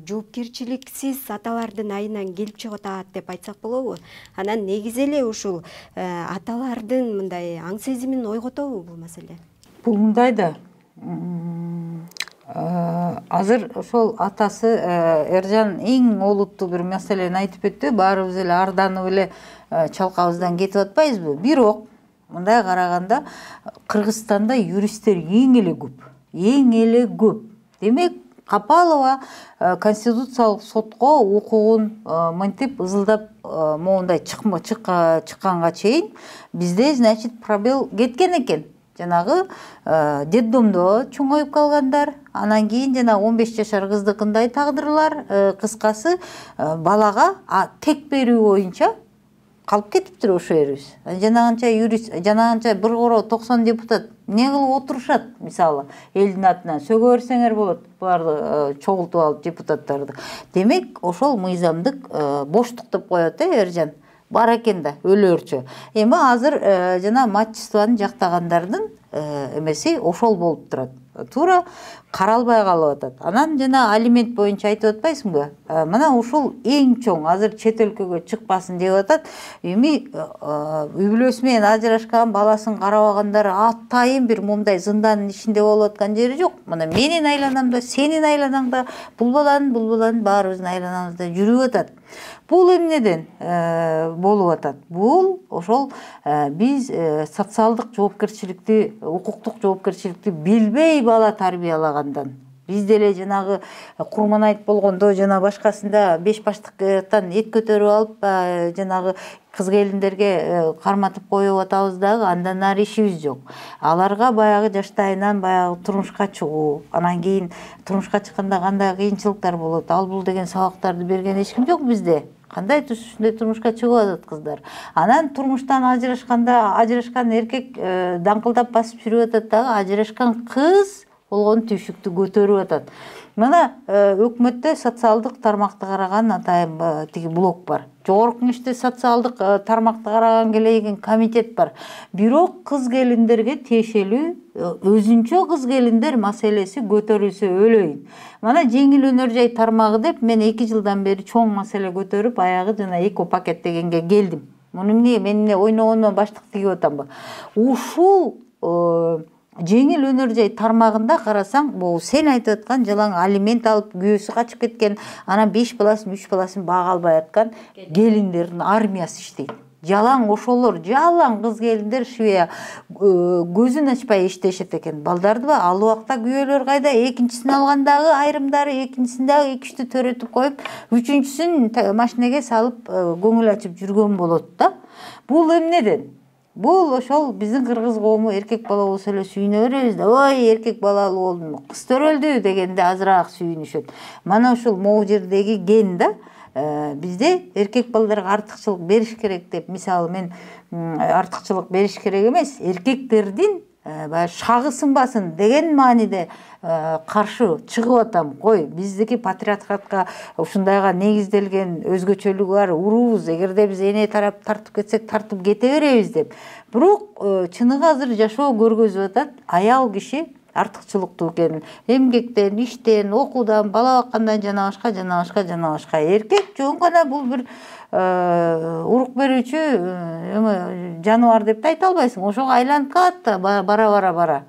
жоопкерчиликсиз аталардын айынан келип чыгып атат деп айтсак болобу? Анан негизи эле ушул аталардын мындай аң сезимин ойготобу бул маселе? Бул мындай да. Азыр ошол атасы Эржан эң олуттуу бир маселени айтып өттү. Баарыбыз эле арданып эле чалкабыздан кетип атпайбызбы? Бирок мындай караганда Кыргызстанда юристтер эң эле көп. Демек Капалова конституциялык сотко укугун мынтип ызылдап моундай чыкканга чейин бизде значит пробел кеткен экен. Жанагы детдомдо чоңоюп калгандар, анан кийин жана 15 жашар кыздыкындай тагдырлар, кыскасы балага тек берүү боюнча калып кетиптир ошо жерибиз. Жанагынча юрист, жанагынча бир коро 90 депутат не кылып отурушат, мисалы, элдин атынан сөгө берсеңер болот, буларды чогултуп алып депутаттарды. Демек, ошол мыйзамдык боштук деп коет, Эржан. Бар экен да, өлөөрчү. Эми азыр жана матчествонун жактагандардын эмеси ошол болуп турат. Туура каралбай калып атат. Анан жана алимент боюнча айтып атпайсыңбы? Мына ушул эң чоң азыр чет өлкөгө чыкпасын деп атат. Эми үй бүлөсү менен ажырашкан, баласын карабагандар атайын бир мындай зындандын ичинде болуп аткан жери жок. Мына менин айланамда, сенин айланаңда, бул баланын баарыбыздын айланабызда жүрүп атат. Бул эмнеден болуп атат? Бул ошол биз социалдык жоопкерчиликти, укуктук жоопкерчиликти билбей бала тарбиялагандан. Биз деле жанагы Курманайт болгондо жана башкасында 5 баштыктан эт көтөрүп алып, жанагы кыз келиндерге карматып коюп атабыз дагы, андан ары ишибиз жок. Аларга баягы жаштайынан баягы турмушка чыгуу, анан кийин турмушка чыкканда кандай кыйынчылыктар болот, ал бул деген сабактарды берген эч ким жок бизде. Кандай ушундай турмушка чыгып атат кыздар. Анан турмуштан ажырашкан эркек даңкылдап басып жүрүп атат дагы, ажырашкан кыз болгон түйшүктү көтөрүп атат. Мына өкмөттө социалдык тармакты караган атайын тиги блок бар. Жогорку кеңеште социалдык тармакты караган келейген комитет бар. Бирок кыз келиндерге тиешелүү өзүнчө кыз келиндер маселеси көтөрүлсө өлөйүн. Мана жеңил өнөр жай тармагы деп мен 2 жылдан бери чоң маселе көтөрүп, аягы жана эко пакет дегенге келдим. Муну эмне мен ойногондон баштык тигип атамбы? Ушул жеңил өнөр жай тармагында карасаң, бул сен айтып аткан жалаң алимент алып күйөөсү качып кеткен, анан 5 баласын, 3 баласын бага албай аткан келиндердин армиясы иштейт. Жалаң ошолор, жалаң кыз келиндер швея көзүн ачпай иштешет экен. Балдарды ал убакта күйөөлөр кайда? Экинчисин алгандагы айрымдары экинчисин дагы 2-3 төрөтүп коюп, үчүнчүсүн машинеге салып көңүл ачып жүргөн болот да. Бул эмнеден? Бул ошол биздин кыргыз коому эркек бала болсо эле сүйүнө беребиз да, ой, эркек балалуу болдум, кыз төрөлдү дегенде азыраак сүйүнүшөт. Мана ушул могу жердеги ген да, бизде эркек балдарга артыкчылык бериш керек деп, мисалы мен артыкчылык бериш керек эмес, эркектердин шагы сынбасын деген мааниде каршы чыгып атам. Кой, биздики патриархатка ушундайга негизделген өзгөчөлүгү бар уруубуз, эгерде биз эне тарап тартып кетсек тартып кете беребиз деп. Бирок чыныгы азыр жашоо көргөзүп атат, аял киши артыкчылыктуу экенин, эмгектен, иштен, окуудан, бала баккандан жана башка. Эркек жөн гана бул бир урук берүүчү жаныбар деп да айта албайсың. Ошого айланып калат да бара.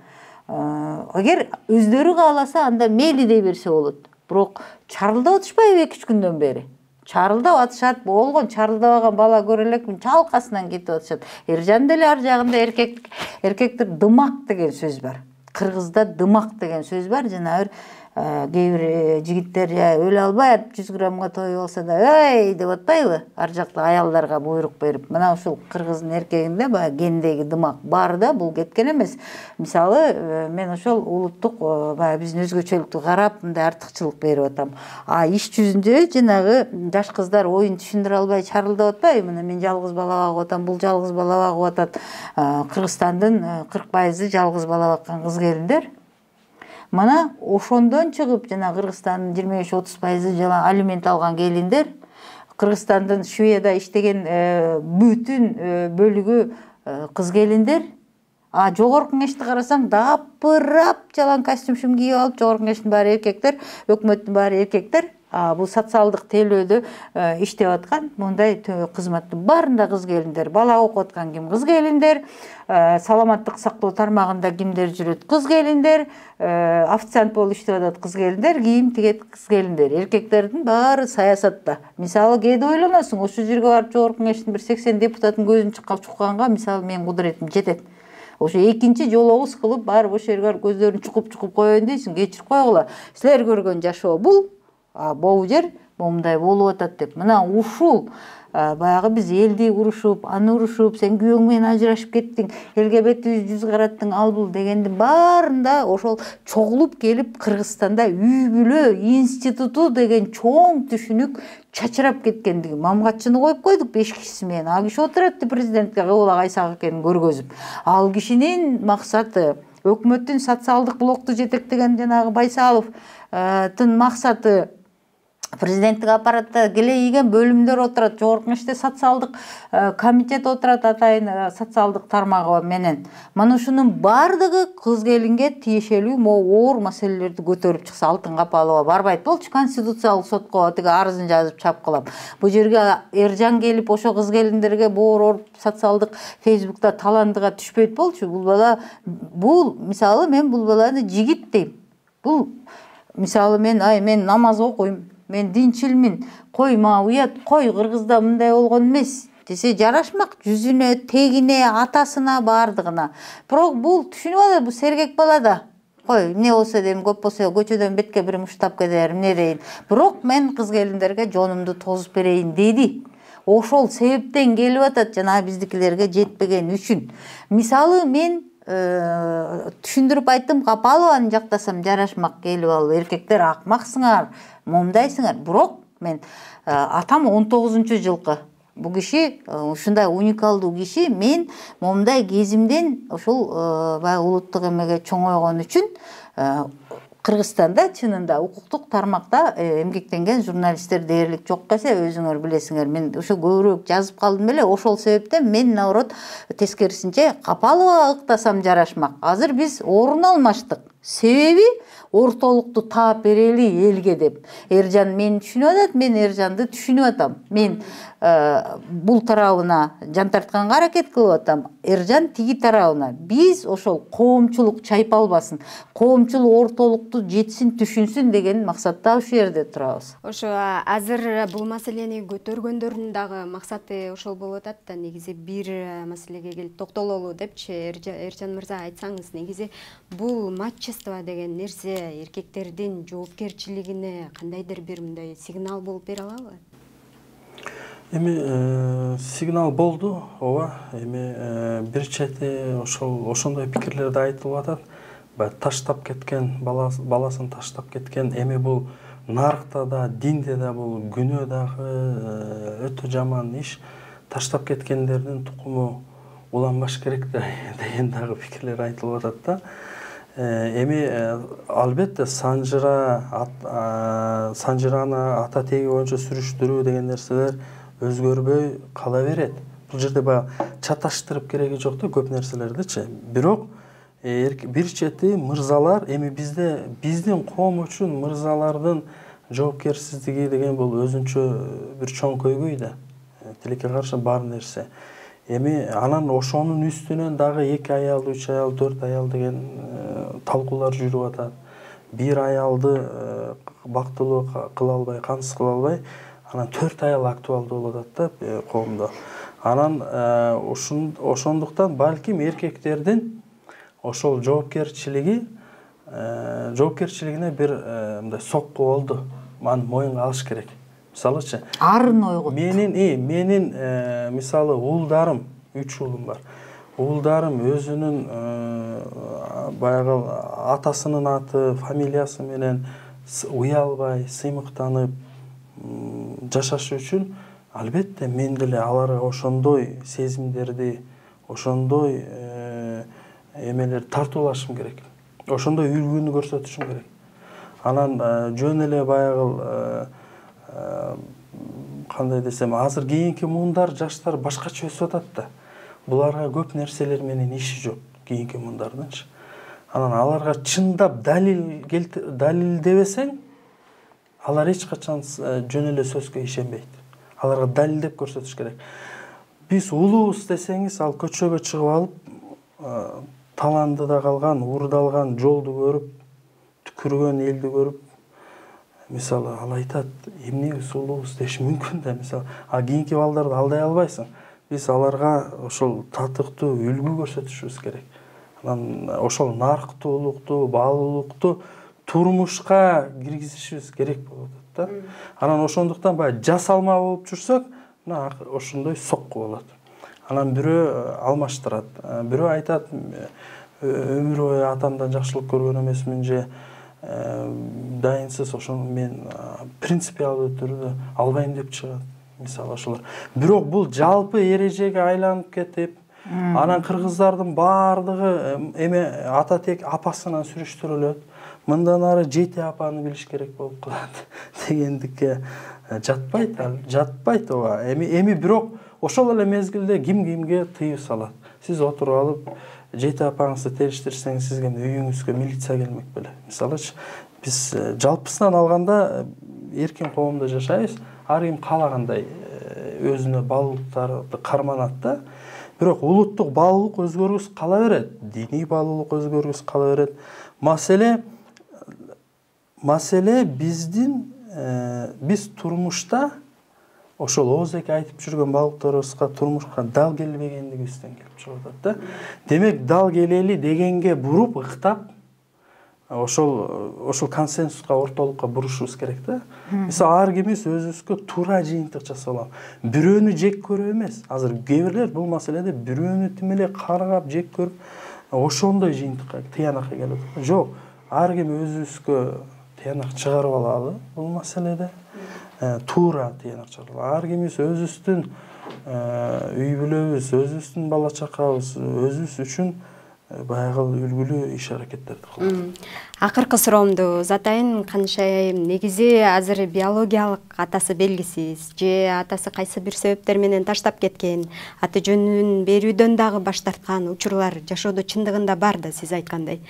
Эгер өздөрү кааласа, анда мейли дей берсе болот. Бирок чарылдап атышпайбы 2-3 күндөн бери? Чарылдап атышат, болгон чарылдабаган бала көрө элекмин, чалкасынан кетип атышат. Эржан деле ар жагында эркектер дымак деген сөз бар. Кыргызда дымак деген сөз бар. Жана кээ бир жигиттер өлө албай 100 граммга той болсо да ой деп атпайбы? Ар жакта аялдарга буйрук берип. Мына ушул кыргыздын эркегинде баягы гендеги дымак бар да, бул кеткен эмес. Мисалы, мен ошол улуттук баягы биздин өзгөчөлүктү карап, мындай артыкчылык берип атам. Иш жүзүндө жанагы жаш кыздар оюн түшүндүрө албай чарылдап атпайбы? Мына мен жалгыз бала багып атам, бул жалгыз бала багып атат. Кыргызстандын 40% жалгыз бала баккан кыз келиндер. Мана ошондон чыгып, жана Кыргызстандын 25-30% жана алимент алган келиндер, Кыргызстандын Шведияда иштеген бүтүн бөлүгү кыз келиндер. Жогорку кеңешти карасаң, дапырап жалаң костюм кийип алып, жогорку кеңештин баары эркектер, өкмөттүн баары эркектер. Бул социалдык тейлөөдө иштеп аткан мындай кызматтын баарында кыз келиндер. Бала окуп аткан ким? Кыз келиндер. Саламаттык сактоо тармагында кимдер жүрөт? Кыз келиндер. Официант болуп иштеп атат кыз келиндер, кийим тигет кыз келиндер. Эркектердин баары саясатта. Мисалы, кээде ойлоносуң, ошол жерге барып жогорку кеңештин бир 80 депутатын көзүн чукканга, мисалы, менин кудуретим жетет. Ошо экинчи жологус кылып, барып ошол жерге барып көздөрүн чукуп коеюн дейсиң, кечирип койгула. Силер көргөн жашоо бул. Бул жер мындай болуп атат деп. Мына ушул баягы биз элди урушуп, аны урушуп, сен күйөөң менен ажырашып кеттиң, элге бетибиз жүз караттың, ал бул дегендин баарында ошол чогулуп келип Кыргызстанда үй бүлө институту деген чоң түшүнүк чачырап кеткендиги. Мамгатчыны коюп койдук 5 кишиси менен. Ал киши отурат президентке кыбыл кайсак экенин көргөзүп. Ал кишинин максаты өкмөттүн социалдык блокту жетектеген жанагы Байсаловдун максаты президенттик аппаратта келейген бөлүмдөр отурат, жогорку кеңеште социалдык комитет отурат, атайын социалдык тармагы менен. Мына ушунун бардыгы кыз келинге тиешелүү оор маселелерди көтөрүп чыкса, Алтын Капалова барбайт болчу Конституциялык сотко тиги арызын жазып чапкылап. Бул жерге Эржан келип ошо кыз келиндерге оор социалдык Фейсбукта таландыга түшпөйт болчу. Бул мисалы мен бул баланы жигит дейм. Бул мисалы мен намаз окуйм, мен динчилмин, койма уят, кой Кыргызда мындай болгон эмес десе жарашмак, жүзүнө, тегине, атасына, бардыгына. Бирок бул түшүнүп алат, бул сергек бала да. Кой, эмне болсо дейм, көп болсо көчөдөн бетке бир муштап кетер, эмне дейин. Бирок мен кыз келиндерге жонумду тозуп берейин деди. Ошол себептен келип атат, жана биздикилерге жетпеген үчүн. Мисалы мен түшүндүрүп айттым, Капалованы жактасам жарашмак, келип алып, эркектер акмаксыңар, момдайсыңар. Бирок мен атам 19-жылкы бул киши ушундай уникалдуу киши. Мен момдай кезимден ошол баягы улуттук эмеге чоңойгон үчүн Кыргызстанда чынында укуктук тармакта эмгектенген журналисттер дээрлик жок эсе, өзүңөр билесиңер. Мен ошо көбүрөөк жазып калдым беле. Ошол себептен мен наоборот тескерисинче Капалова ыктасам жарашмак. Азыр биз орун алмаштык. Себеби ортолукту таап берели элге деп. Эржан мени түшүнүп атат, мен Эржанды түшүнүп атам. Мен бул тарабына жан тартканга аракет кылып атам. Эржан тиги тарабына. Биз ошол коомчулук чайпалбасын, коомчул ортолукту жетсин, түшүнсүн деген максатта ушул жерде турабыз. Ошо азыр бул маселени көтөргөндөрдүн дагы максаты ошол болуп атат да. Негизи бир маселеге келип токтололу депчи, Эржан мырза, айтсаңыз, негизи бул мачество деген нерсе эркектердин жоопкерчилигине кандайдыр бир мындай сигнал болуп бере алабы? Эми сигнал болду, ооба. Эми бир чети ошондой пикирлерди айтылып атат. Таштап кеткен, баласын таштап кеткен, эми бул нарыкта да, динде да бул күнөө дагы өтө жаман иш. Таштап кеткендердин тукуму уланбаш керек деген дагы пикирлер айтылып атат да. Эми албетте санжыраны ата теги боюнча сүрүштүрүү деген нерселер өзгөрбөй кала берет. Бул жерде баягы чаташтырып кереги жок да көп нерселердичи. Бирок бир чети мырзалар, эми биздин коом үчүн мырзалардын жоопкерсиздиги деген бул өзүнчө бир чоң көйгөй да. Тилекке каршы бар нерсе. Эми анан ошонун үстүнөн дагы 2 аял, 3 аял, 4 аял деген талкуулар жүрүп атат. Бир аялды бактылуу кыла албай, камсыз кыла албай, анан 4 аял актуалдуу болуп атат да коомдо. Анан ошондуктан балким эркектердин ошол жоопкерчилигине бир мындай сокку болду. Аны моюнга алыш керек. Мисалычы, арын ойготту. Менин мисалы уулдарым, 3 уулум бар. Уулдарым өзүнүн баягы атасынын аты, фамилиясы менен уялбай, сыймыктанып жашаш үчүн албетте мен деле аларга ошондой сезимдерди, ошондой эмелер тартуулашым керек. Ошондой үлгүнү көрсөтүшүм керек. Анан жөн эле баягы кандай десем, азыр кийинки муундар, жаштар башкача өсүп атат да. Буларга көп нерселер менен иши жок, кийинки муундардынчы. Анан аларга чындап далилдебесең, алар эч качан жөн эле сөзгө ишенбейт. Аларга далилдеп көрсөтүш керек. Биз улуубуз десеңиз, ал көчөгө чыгып алып, таландыда калган, уурдалган жолду көрүп, түкүргөн элди көрүп, мисалы ал айтат, эмнеге улуубуз деш мүмкүн да, мисалы. Кийинки балдарды алдай албайсың. Биз аларга ошол татыктуу үлгү көрсөтүшүбүз керек. Анан ошол нарктуулукту, баалуулукту турмушка киргизишибиз керек болуп атат да. Анан ошондуктан баягы жасалма болуп жүрсөк, мына ошондой сокку болот. Анан бирөө алмаштырат. Бирөө айтат, өмүр бою атамдан жакшылык көргөн эмесмин же дайынсыз ошону мен принципиалдуу түрдө албайм деп чыгат. Мисалы ошолор. Бирок бул жалпы эрежеге айланып кетип, анан кыргыздардын баардыгы эме ата тек апасынан сүрүштүрүлөт. Мындан ары жети апаны билиш керек болуп калат дегендикке жатпайт ооба. Эми бирок ошол эле мезгилде ким кимге тыюу салат. Сиз отуруп алып жети апаңызды териштирсеңиз сизге үйүңүзгө милиция келмек беле. Мисалычы биз жалпысынан алганда эркин коомдо жашайбыз. Ар ким каалагандай өзүнө баалуулуктарды карманат да. Бирок улуттук баалуулук өзгөргүсү кала берет. Диний баалуулук өзгөргүсү кала берет. Маселе биз турмушта ошол Оозеке айтып жүргөн баалуулуктарыбызга турмушка дал келбегендигибизден келип чыгып атат да. Демек дал келели дегенге буруп ыктап ошол консенсуска, ортолукка бурушубуз керек да. Мисалы ар кимибиз өзүбүзгө туура жыйынтык жасап алам. Бирөөнү жек көрүү эмес. Азыр кээ бирлер бул маселеде бирөөнү тим эле каргап жек көрүп, ошондой жыйынтыкка, тыянакка келип атат. Жок, ар ким өзүбүзгө тыянак чыгарып алалы бул маселеде. Туура тыянак чыгарып. Ар кимибиз өзүбүздүн үй бүлөбүз, өзүбүздүн бала чакабыз, өзүбүз үчүн баягы үлгүлүү иш аракеттерди кылалы. Акыркы суроомду узатайын, Канышайым. Негизи азыр биологиялык атасы белгисиз же атасы кайсы бир себептер менен таштап кеткен, аты жөнүн берүүдөн дагы баш тарткан учурлар жашоодо чындыгында бар да, сиз айткандай.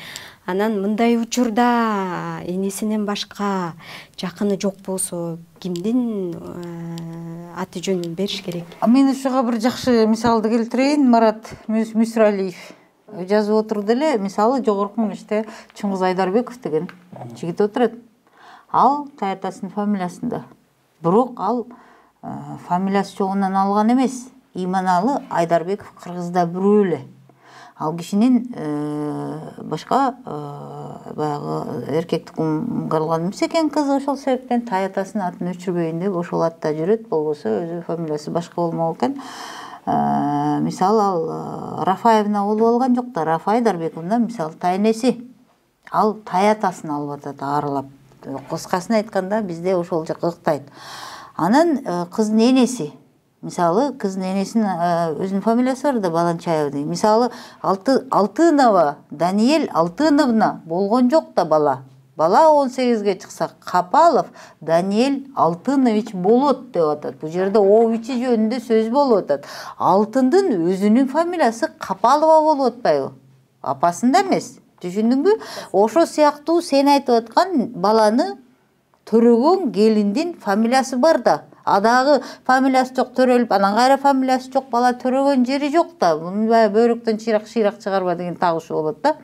Анан мындай учурда энесинен башка жакыны жок болсо кимдин аты жөнүн бериш керек? Мен ушуга бир жакшы мисалды келтирейин. Марат Мүсүралиев жазып отурду эле. Мисалы жогорку меште Чыңгыз Айдарбеков деген жигит отурат. Ал таятасынын фамилиясында. Бирок ал фамилиясы жогунан алган эмес. Иманалы Айдарбеков кыргызда бирөө эле. Ал кишинин башка баягы эркектик калган эмес экен кызы, ошол себептен таятасынын атын өчүрбөйүн деп ошол атта жүрөт. Болбосо өзү фамилиясы башка болмок экен. Мисалы ал Рафаевна болуп алган жок да, Рафа Айдарбековна мисалы тайнеси. Ал таятасын алып атат арылап. Кыскасын айтканда бизде ошол жак ыктайт. Анан кыздын энеси. Мисалы кыздын энесинин өзүнүн фамилиясы бар да, Баланчаева дейт. Мисалы Алтынова, Даниэль Алтыновна болгон жок да бала. Бала 18-ге чыкса Капалов Даниэль Алтынович болот деп атат. Бул жерде Овичи жөнүндө сөз болуп атат. Алтындын өзүнүн фамилиясы Капалова болуп атпайбы? Апасында эмес. Түшүндүңбү? Ошо сыяктуу сен айтып аткан баланы төрөгөн келиндин фамилиясы бар да. Адагы фамилиясы жок төрөлүп, анан кайра фамилиясы жок, бала төрөгөн жери жок да. Муну бөйрөктөн шыйрак чыгарба деген тагышы болот да.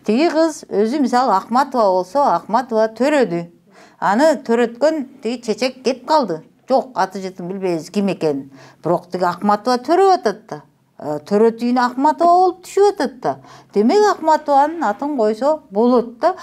Тиги кыз өзү мисалы Акматова болсо, Акматова төрөдү. Аны төрөткөн тиги чечек кетип калды. Жок, аты жытын билбейбиз ким экенин. Бирок тиги Акматова төрөп атат да. Төрөтүүнү Акматова болуп түшүп атат да. Демек Акматованын атын койсо болот да.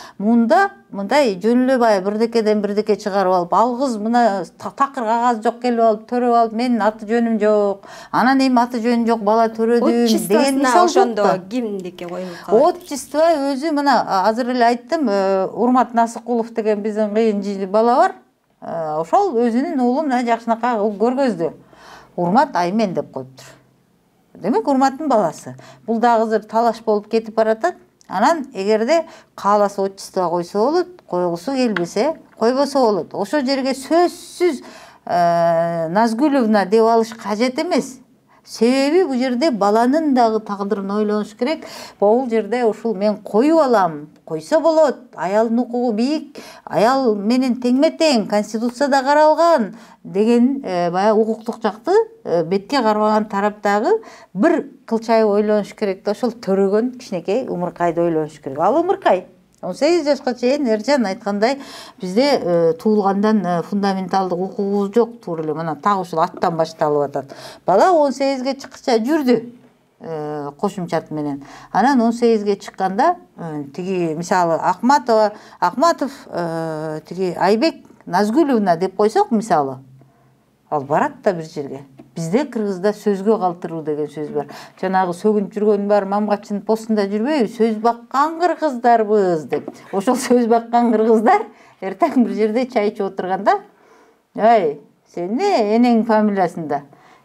Мындай жөн эле бай бирдекеден бирдеке чыгарып алып, ал кыз мына такыр кагаз жок келип алып төрөп алып, менин аты жөнүм жок. Анан эми аты жөнүм жок, бала төрөдүм деген мисал ошондо кимдикке коюлуп калат? Отчество өзү мына азыр эле айттым, Урмат Насыкулов деген биздин кыйын бала бар. Ошол өзүнүн уулу мына жакшынакай көргөздү. Урмат Аймен деп коюптур. Демек Урматтын баласы. Бул дагы азыр талаш болуп кетип баратат. Анан эгерде кааласа отчество койсо болот, койгусу келбесе койбосо болот. Ошол жерге сөзсүз Назгүловна деп алыш кажет эмес. Себеби бул жерде баланын дагы тагдырын ойлонуш керек. Бул жерде ушул мен коюп алам, койсо болот. Аялдын укугу бийик, аял менен теңме-тең, Конституцияда каралган деген баягы укуктук жакты бетке кармаган тараптагы бир кылчайып ойлонуш керек да. Ошол төрөгөн кичинекей умуркайды ойлонуш керек. Ал умуркай 18 жашка чейин Эржан айткандай бизде туулгандан фундаменталдык укугубуз жок, туура эле мына так ушул аттан башталып атат. Бала 18-ге чыккыча жүрдү кошумчат менен. Анан 18-ге чыкканда тиги мисалы Акматов тиги Айбек Назгүловна деп койсок мисалы, ал барат да бир жерге. Бизде кыргызда сөзгө калтыруу деген сөз бар. Жанагы сөгүнүп жүргөн бар, Мамгатчынын постунда жүрбөйбү? Сөз баккан кыргыздарбыз деп. Ошол сөз баккан кыргыздар эртең бир жерде чай ичип отурганда, "Ай, сен эмне энең фамилиясында?"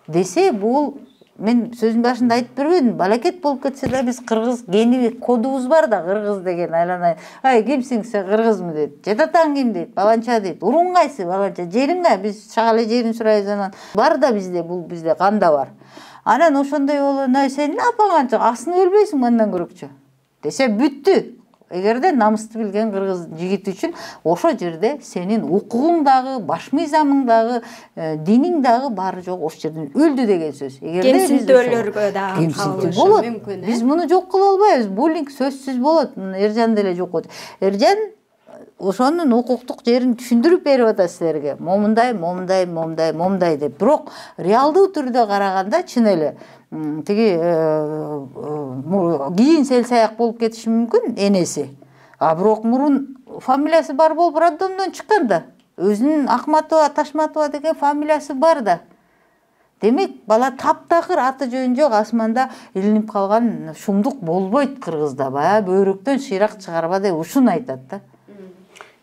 десе, бул мен сөзүн башында айтып бербедим. Балакет болуп кетсе да биз кыргыз гени кодубуз бар да, кыргыз деген айланайын. "Ай, кимсиң сен, кыргызмы?" дейт. "Жататаң ким?" дейт. "Баланча" дейт. "Уруң кайсы?" "Баланча." "Жериң кай?" Биз чак эле жерин сурайбыз анан. Бар да бизде, бул бизде канда бар. Анан ошондой болон, "Ай, сен эмне апаңанча асыны өлбөйсүң мындан көрөкчү?" десе бүттү. Эгерде намысты билген кыргыз жигити үчүн ошо жерде сенин укугуң дагы, баш мыйзамың дагы, диниң дагы баары жок, ошол жерден өлдү деген сөз. Эгерде кемсинтүүлөргө да кемсинтүү болот. Биз муну жок кыла албайбыз. Буллинг сөзсүз болот. Эржан деле жок болот. Эржан ошонун укуктук жерин түшүндүрүп берип атат силерге. Момундай деп. Бирок реалдуу түрдө караганда чын эле тиги кийин сел саяк болуп кетиши мүмкүн энеси. Бирок мурун фамилиясы бар болуп роддомдон чыккан да. Өзүнүн Ахматова, Ташматова деген фамилиясы бар да. Демек, бала таптакыр аты жөнү жок, асманда илинип калган шумдук болбойт кыргызда. Баягы бөйрөктөн шыйрак чыгарба деп ушуну айтат да.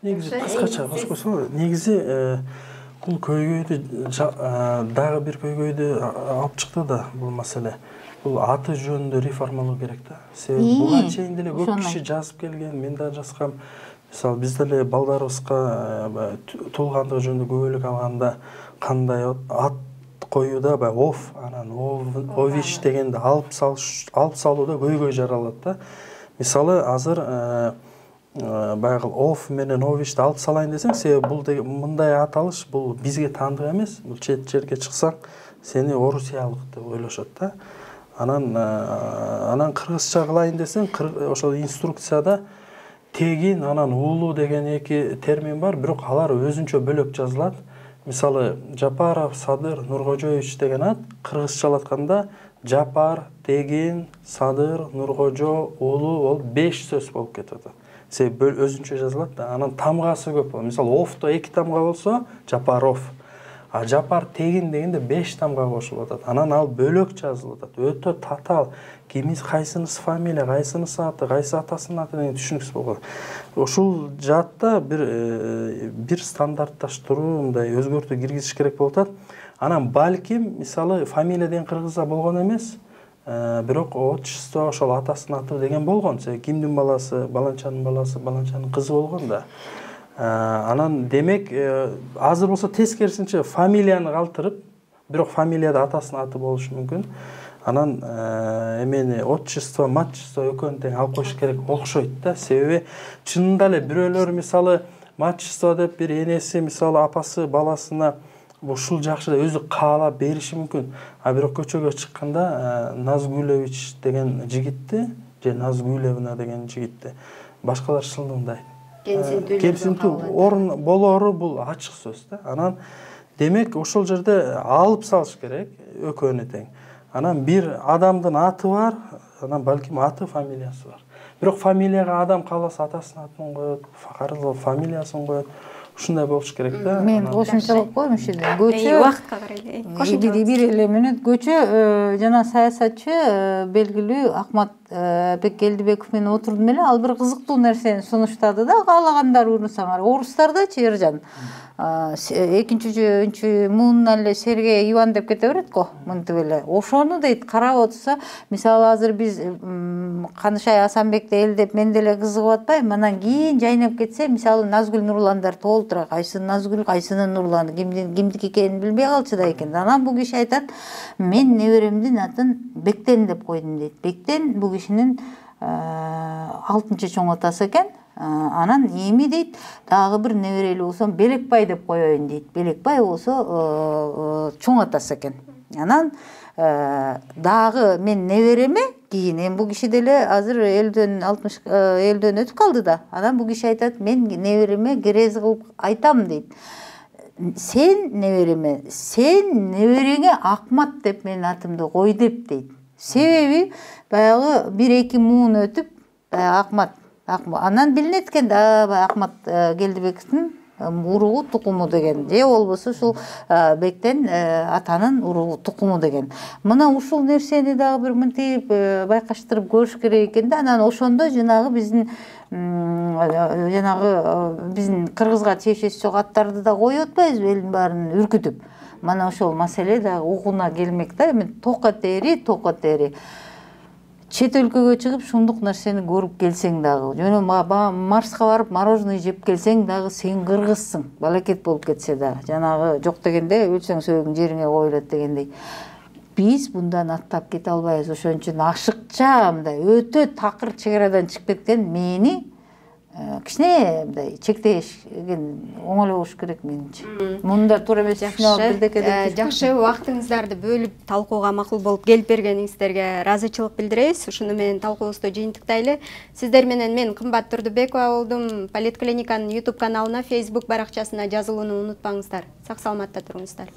Негизи кыскача башкысы, негизи бул көйгөйдү дагы бир көйгөйдү алып чыкты да бул маселе. Бул аты жөнүндө реформалоо керек да. Себеби буга чейин деле көп киши жазып келген, мен да жазгам. Мисалы биз деле балдарыбызга туулгандыгы жөнүндө күбөлүк алганда кандай ат коюуда ов, анан овиш дегенде алып салууда көйгөй жаралат да. Мисалы азыр баягы ов менен овишти алып салайын десең, себеби бул мындай аталыш бул бизге таандык эмес. Бул чет жерге чыксаң, сени орусиялык деп ойлошот да. Анан кыргызча кылайын десең, ошол инструкцияда тегин, анан уулу деген эки термин бар, бирок алар өзүнчө бөлөк жазылат. Мисалы, Жапаров Садыр Нуркожоевич деген ат кыргызчалатканда Жапар, Тегин, Садыр, Нуркожо, уулу ол 5 сөз болуп кетип атат. Себеби өзүнчө жазылат да. Анан тамгасы көп болот. Мисалы, офто 2 тамга болсо Жапаров. А Жапар Тегин дегенде 5 тамга кошулуп атат. Анан ал бөлөк жазылып атат. Өтө татаал. Кимис кайсынысы фамилия, кайсынысы аты, кайсы атасынын аты деген түшүнүксүз болот. Ушул жаатта бир стандартташтыруу, мындай өзгөртүү киргизиш керек болуп атат. Анан балким, мисалы, фамилия деген кыргызда болгон эмес, бирок отчество ошол атасынын аты деген болгон. Кимдин баласы, баланчанын кызы болгон да. Анан демек азыр болсо тескерисинче фамилияны калтырып, бирок фамилияда атасынын аты болушу мүмкүн. Анан эмени отчество, матчество экөөнү тең алып коюш керек окшойт да. Себеби чынында эле бирөөлөр мисалы матчество деп бир энеси, мисалы апасы баласына ушул жакшы деп өзү каалап бериши мүмкүн. А бирок көчөгө чыкканда Назгулевич деген жигитти, же Назгулевна деген жигитти башкалар шылдыңдайт. Кемсинтүү орун болору бул ачык сөз да. Анан демек ошол жерде алып салыш керек экөөнү тең. Анан бир адамдын аты бар, анан балким аты, фамилиясы бар. Бирок фамилияга адам кааласа атасынын атын коет, фамилиясын коет. Ушундай болуш керек да. Мен кошумчалап коем ушул көчө убакытка карай. Бир эле мүнөт көчө жана саясатчы белгилүү Акмат Беккелдибеков менен отурдум эле, ал бир кызыктуу нерсени сунуштады да, каалагандар урунсаңар. Орустарда Эржан 2-3 муунан эле Сергей Иван деп кете берет го, мынтип эле. Ошону дейт карап отурса, мисалы азыр биз Канышай Асанбекти элдеп мен деле кызыгып атпайм. Анан кийин жайнап кетсе, мисалы Назгүл Нурландар толтура, кайсы Назгүл, кайсынын Нурланы, кимдики экенин билбей калчу да экен. Анан бул киши айтат, мен неберемдин атын Бектен деп койдум дейт. Бектен бул кишинин 6-чы чоң атасы экен. Анан эми дейт, дагы бир неберели болсом Белекбай деп коеюн дейт. Белекбай болсо чоң атасы экен. Анан дагы мен небереме кийин эми бул киши деле азыр элден өтүп калды да. Анан бул киши айтат, мен небереме керез кылып айтам дейт. Сен небереме, сен небереңе Акмат деп менин атымды кой деп дейт. Себеби баягы 1-2 муун өтүп Акмат анан билинет экен да, Акмат Келдибековдун уругу тукуму деген, же болбосо ушул бектен атанын уругу тукуму деген. Мына ушул нерсени дагы бир мынтип байкаштырып көрүш керек экен да. Анан ошондо жанагы биздин кыргызга тиешеси жок аттарды да коюп атпайбызбы, элдин баарын үркүтүп. Мана ошол маселе дагы угуна келмек да. Эми токотери. Чет өлкөгө чыгып шундук нерсени көрүп келсең дагы, жөн Марска барып мороженое жеп келсең дагы сен кыргызсың. Балакет болуп кетсе дагы. Жанагы жок дегенде өлсөң сөөгүң жериңе коюлат дегендей. Биз bundan аттап кете албайбыз. Ошон үчүн ашыкча мындай өтө такыр чегерадан чыгып кеткен мени кичине мындай чектешкен оңолош керек менимче. Мында туура эмес. Жакшы, убактыңыздарды бөлүп талкууга макул болуп келип бергениңиздерге ыраазычылык билдиребиз. Ушуну менен талкуубузду жыйынтыктайлы. Сиздер менен мен Кымбат Турдубекова болдум. Политклиниканын YouTube каналына, Facebook баракчасына жазылууну унутпаңыздар. Сак саламатта туруңуздар.